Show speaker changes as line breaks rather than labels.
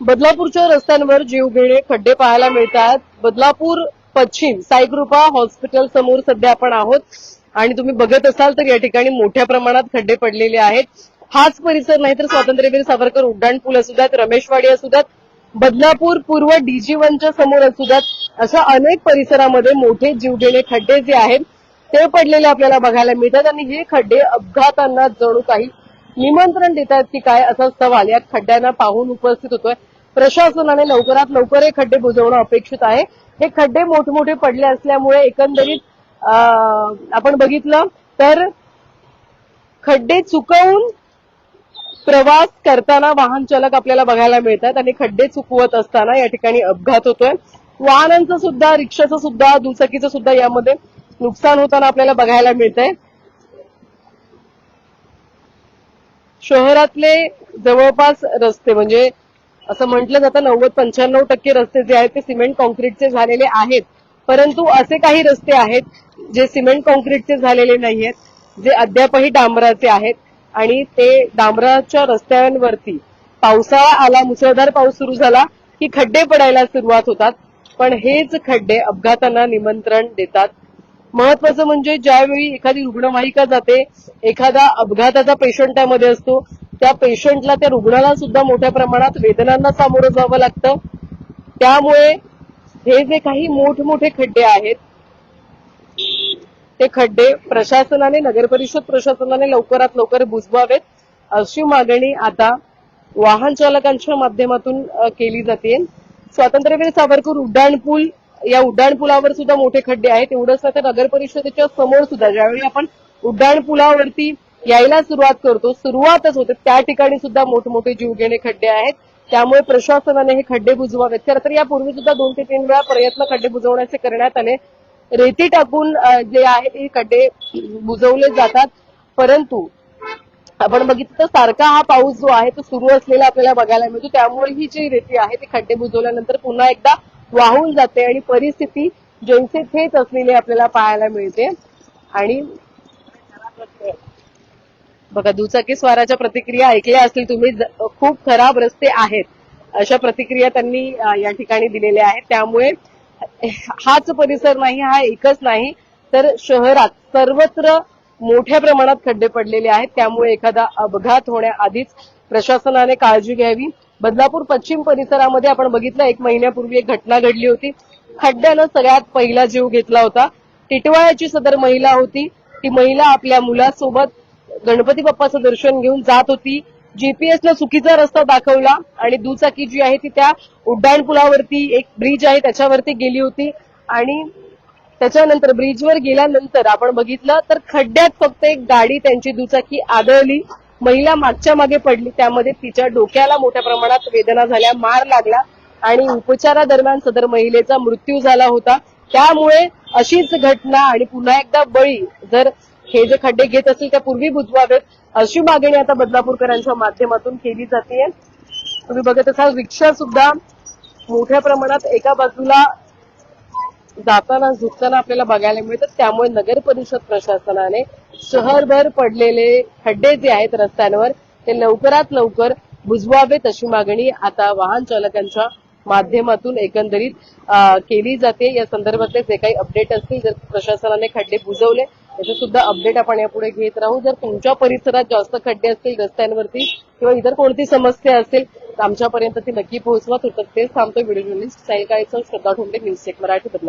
बदलापूरच्या रस्त्यांवर जीवघेणे खड्डे पाहायला मिळतात। बदलापूर पश्चिम साईकृपा हॉस्पिटल समोर सध्या आपण आहोत आणि तुम्ही बघत असाल तर या ठिकाणी मोठ्या प्रमाणात खड्डे पडलेले आहेत। हाच परिसर नाही तर स्वातंत्र्यवीर सावरकर उड्डाण पूल असू द्यात, रमेशवाडी असू द्यात, बदलापूर पूर्व DG1च्या समोर असू द्यात, अशा अनेक परिसरामध्ये मोठे जीवघेणे खड्डे जे आहेत ते पडलेले आपल्याला बघायला मिळतात आणि हे खड्डे अपघातांना जणू काही निमंत्रण देतात की काय असा सवाल या खड्ड्यांना पाहून उपस्थित होतोय। प्रशासनाने लवकरात लवकर हे खड्डे बुजवणं अपेक्षित आहे। हे खड्डे मोठमोठे पडले असल्यामुळे एकंदरीत आपण बघितलं तर खड्डे चुकवून प्रवास करताना वाहन चालक आपल्याला बघायला मिळतात आणि खड्डे चुकवत असताना या ठिकाणी अपघात होतोय। वाहनांचं सुद्धा, रिक्षाचं सुद्धा, दुचाकीचं सुद्धा यामध्ये नुकसान होताना आपल्याला बघायला मिळतंय। शहरातले जवळपास रस्ते म्हणजे असं म्हटलं जातं 90-95% रस्ते जे आहेत ते सिमेंट कॉन्क्रीटचे झालेले आहेत, परंतु असे काही रस्ते आहेत जे सिमेंट कॉन्क्रीटचे झालेले नाहीयेत, जे अद्यापही डांबराचे आहेत आणि ते डांबराच्या रस्त्यांवरती पावसाळा आला, मुसळधार पाऊस सुरू झाला की खड्डे पडायला सुरुवात होतात, पण हेच खड्डे अपघातांना निमंत्रण देतात। महत्वाचं म्हणजे ज्यावेळी एखादी रुग्णवाहिका जाते, एखादा अपघाताचा पेशंट त्यामध्ये असतो, त्या पेशंटला, त्या रुग्णाला सुद्धा मोठ्या प्रमाणात वेदनांना सामोरं जावं लागतं। त्यामुळे हे जे काही मोठमोठे खड्डे आहेत ते खड्डे प्रशासनाने, नगरपरिषद प्रशासनाने लवकरात लवकर बुजवावेत अशी मागणी आता वाहन चालकांच्या माध्यमातून केली जाते। स्वातंत्र्यवीर सावरकर उड्डाण पूल, या उड्डाण पुलावर सुद्धा मोठे खड्डे आहेत। एवढंच नाही तर नगर परिषदेच्या समोर सुद्धा ज्यावेळी आपण उड्डाण पुलावरती यायला सुरुवात करतो, सुरुवातच होते त्या ठिकाणी सुद्धा मोठमोठे जीवघेणे खड्डे आहेत। त्यामुळे प्रशासनाने हे खड्डे बुजवावेत। खरं तर यापूर्वी सुद्धा 2 ते 3 वेळा प्रयत्न खड्डे बुजवण्याचे करण्यात आले, रेती टाकून जे आहे ते खड्डे बुजवले जातात, परंतु आपण बघितलं तर सारखा हा पाऊस जो आहे तो सुरू असलेला आपल्याला बघायला मिळतो। त्यामुळे ही जी रेती आहे ती खड्डे बुजवल्यानंतर पुन्हा एकदा वाहून जाते आणि परिस्थिती जैसे थेच असलेली आपल्याला पाहायला मिळते। आणि बघा, दुचाकी स्वाराच्या प्रतिक्रिया ऐकल्या असतील तुम्ही, खूप खराब रस्ते आहेत अशा प्रतिक्रिया त्यांनी या ठिकाणी दिलेल्या आहेत। त्यामुळे हाच परिसर नाही, हा एकच नाही तर शहरात सर्वत्र मोठ्या प्रमाणात खड्डे पडलेले आहेत। त्यामुळे एखादा अपघात होण्याआधीच प्रशासनाने काळजी घ्यावी। बदलापूर पश्चिम परिसरामध्ये आपण बघितलं 1 महिन्यापूर्वी एक घटना घडली होती, खड्ड्यानं सगळ्यात पहिला जीव घेतला होता। टिटवाळ्याची सदर महिला होती, ती महिला आपल्या मुलासोबत गणपती बाप्पाचं दर्शन घेऊन जात होती। जीपीएसनं चुकीचा रस्ता दाखवला आणि दुचाकी जी आहे ती त्या उड्डाण पुलावरती, एक ब्रिज आहे त्याच्यावरती गेली होती आणि त्याच्यानंतर ब्रिजवर गेल्यानंतर आपण बघितलं तर खड्ड्यात फक्त एक गाडी, त्यांची दुचाकी आदळली, महिला मागच्या मागे पडली, त्यामध्ये तिच्या डोक्याला मोठ्या प्रमाणात वेदना झाल्या, मार लागला आणि उपचारादरम्यान सदर महिलेचा मृत्यू झाला होता। त्यामुळे अशीच घटना आणि पुन्हा एकदा बळी जर हे जे खड्डे घेत असतील त्या पूर्वी बुजवावेत अशी मागणी आता बदलापूरकरांच्या माध्यमातून केली जाते। तुम्ही बघत असाल रिक्षा सुद्धा मोठ्या प्रमाणात एका बाजूला जाताना झुकताना आपल्याला बघायला मिळतात। त्यामुळे नगर परिषद प्रशासनाने शहरभर पडलेले खड्डे जे आहेत रस्त्यांवर ते लवकरात लवकर बुजवावेत अशी मागणी आता वाहन चालकांच्या माध्यमातून एकंदरीत केली जाते। या संदर्भातले जे काही अपडेट असतील, जर प्रशासनाने खड्डे बुजवले याचे सुद्धा अपडेट आपण यापुढे घेत राहू। जर तुमच्या परिसरात जास्त खड्डे असतील रस्त्यांवरती किंवा इतर कोणती समस्या असेल तर आमच्यापर्यंत ती नक्की पोहोचवा। तर तेच थांबतोय व्हिडिओ जर्नलिस्ट साईल काळेसह श्रद्धा ठोंबे, न्यूज 1 मराठी बदलापूर।